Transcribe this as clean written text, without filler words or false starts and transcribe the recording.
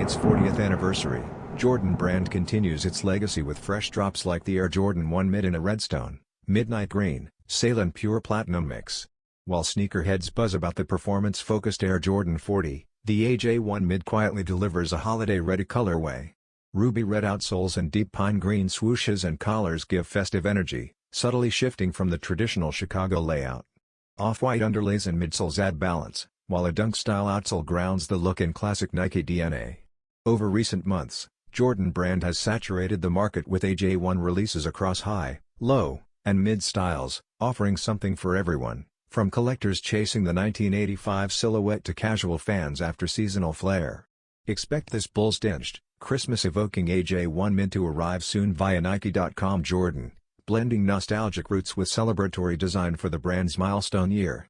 its 40th anniversary, Jordan Brand continues its legacy with fresh drops like the Air Jordan 1 Mid in a Redstone, Midnight Green, Sail and Pure Platinum mix. While sneakerheads buzz about the performance-focused Air Jordan 40, the AJ1 Mid quietly delivers a holiday-ready colorway. Ruby red outsoles and deep pine green swooshes and collars give festive energy, subtly shifting from the traditional Chicago layout. Off-white underlays and midsoles add balance, while a dunk-style outsole grounds the look in classic Nike DNA. Over recent months, Jordan Brand has saturated the market with AJ1 releases across high, low, and mid styles, offering something for everyone, from collectors chasing the 1985 silhouette to casual fans after seasonal flair. Expect this Bulls-tinged, Christmas-evoking AJ1 Mid to arrive soon via Nike.com. Jordan, blending nostalgic roots with celebratory design for the brand's milestone year.